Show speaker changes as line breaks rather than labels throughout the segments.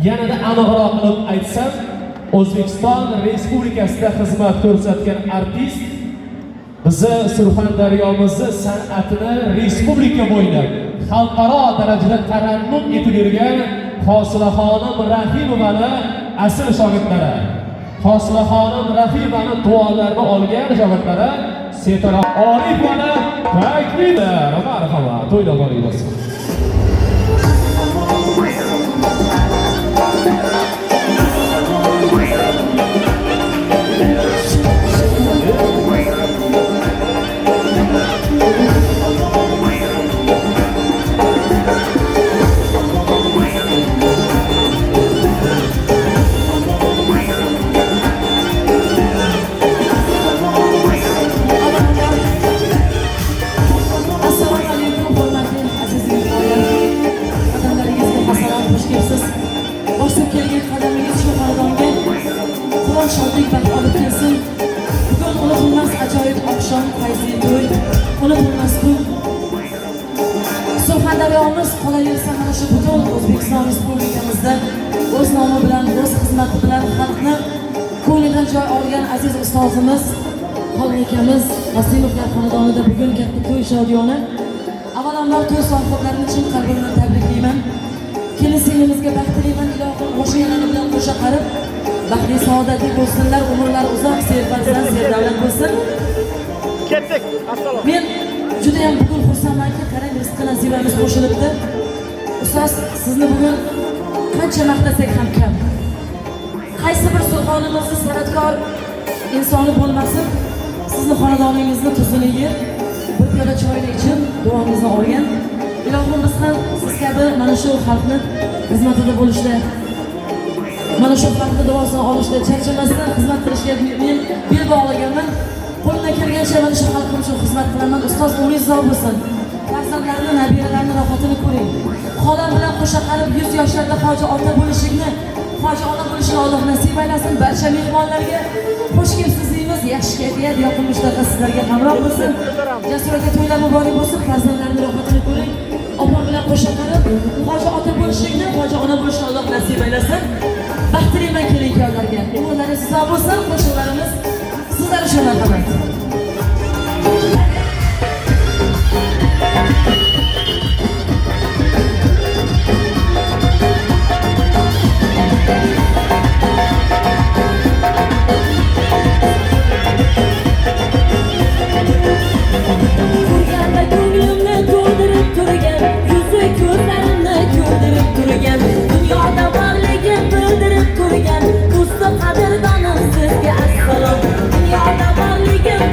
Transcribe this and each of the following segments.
yanada aniqroq qilib aytsam, O'zbekiston Respublikasida xizmat ko'rsatgan artist bizni Surxondaryomizni san'atini respublika bo'ylab xalqaro darajada tarannum etib yurgan Hosilaxonim Rahimovani asl shogirdlari, Hosilaxonim Rahimovani duolarini olgan shogirdlari Setara Orifovani takliflar. Marhamat, to'yda bo'laymiz.
Shodlik baxt olib kelsin. Bugun unutulmas ajoyib oqshom, fayzli to'y, unutulmas kun. Surxondaryomiz qolaversa mana shu butun O'zbekiston Respublikamizda o'z nomi bilan, o'z xizmati bilan xalqni ko'nglidan joy olgan aziz ustozimiz Xolnikamiz Qosimovlar xonadonida bugun katta to'y shodiyona. Avvalambor to'y sohiblarini chin qalbimdan tabriklayman. Kelin-singlimizga baxtliman, ilohim o'sha yanada bilan qo'sha qarib baxtli saodatli bo'lsinlar, umrlar uzoq, serfarzand, serdavlat bo'lsin.
Ketdik. Assalom.
Men juda ham bugun xursandmanki, qarang, rizqi nasibamiz qo'shilibdi. Ustoz, sizni bugun qancha maqtasak ham kam. Qaysi bir Surxonimizni san'atkor insoni bo'lmasin, sizni xonadoningizni tuzini yer, bir piyola choyni ichib, duomizni olgan. Ilohim biz ham siz kabi mana shu xalqni xizmatida bo'lishda, mana shu xalqni duosini olishda charchamasdan xizmat qilishga men bel bog'laganman. Qo'limdan kelgancha mana shu xalqim uchun xizmat qilaman. Ustoz umringiz uzoq bo'lsin. Farzandlarni, nabiralarni rohatini ko'ring. Xolam bilan qo'sha qarib 100 yoshlarda hoji ota bo'lishingni, hoji ona bo'lishini Alloh nasib aylasin. Barcha mehmonlarga xush kelibsiz deymiz. Yaxshi kayfiyat, yoqimli ishtaqa sizlarga hamroh bo'lsin. Jasur aka to'ylar muborak bo'lsin. Farzandlarni rohatini ko'ring. Opam bilan qo'sha qarib hoji ota bo'lishingni, hoji ona bo'lishini Alloh nasib aylasin. Baxtliman kelin-kuyovlarga. Umrlaringiz uzoq bo'lsin. Qo'shiqlarimiz sizlar uchun marhamat.
Ko'rganda ko'nglimni to'ldirib turgan, yuzi ko'zlarimni ko'ldirib turgan, dunyoda borligim bildirib turgan, do'sti qadrdonim sizga assalom. Dunyoda borligim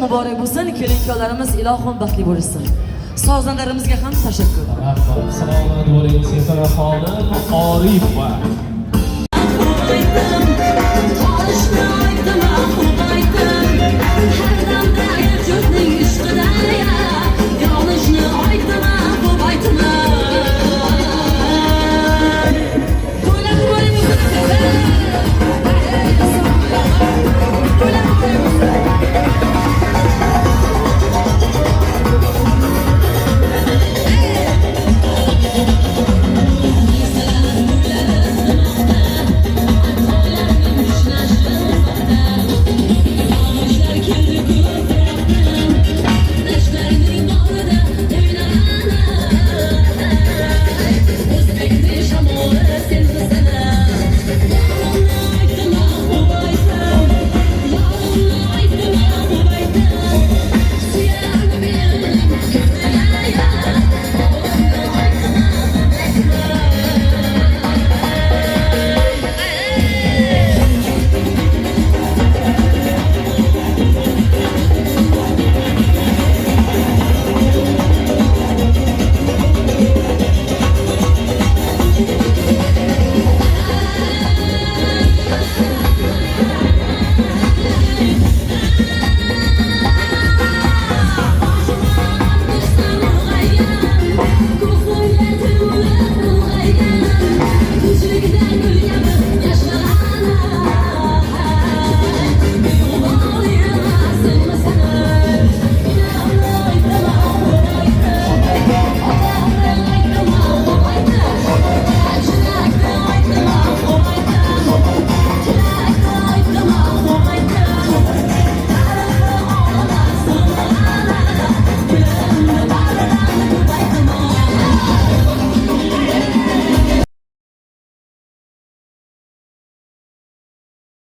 muborak bo'lsin, kelin-kuyovlarimiz ilohim baxtli bo'lsin. Sozandalarimizga ham tashakkur.
Rahmat. Salomat bo'ling, Sevara xonim Orifova.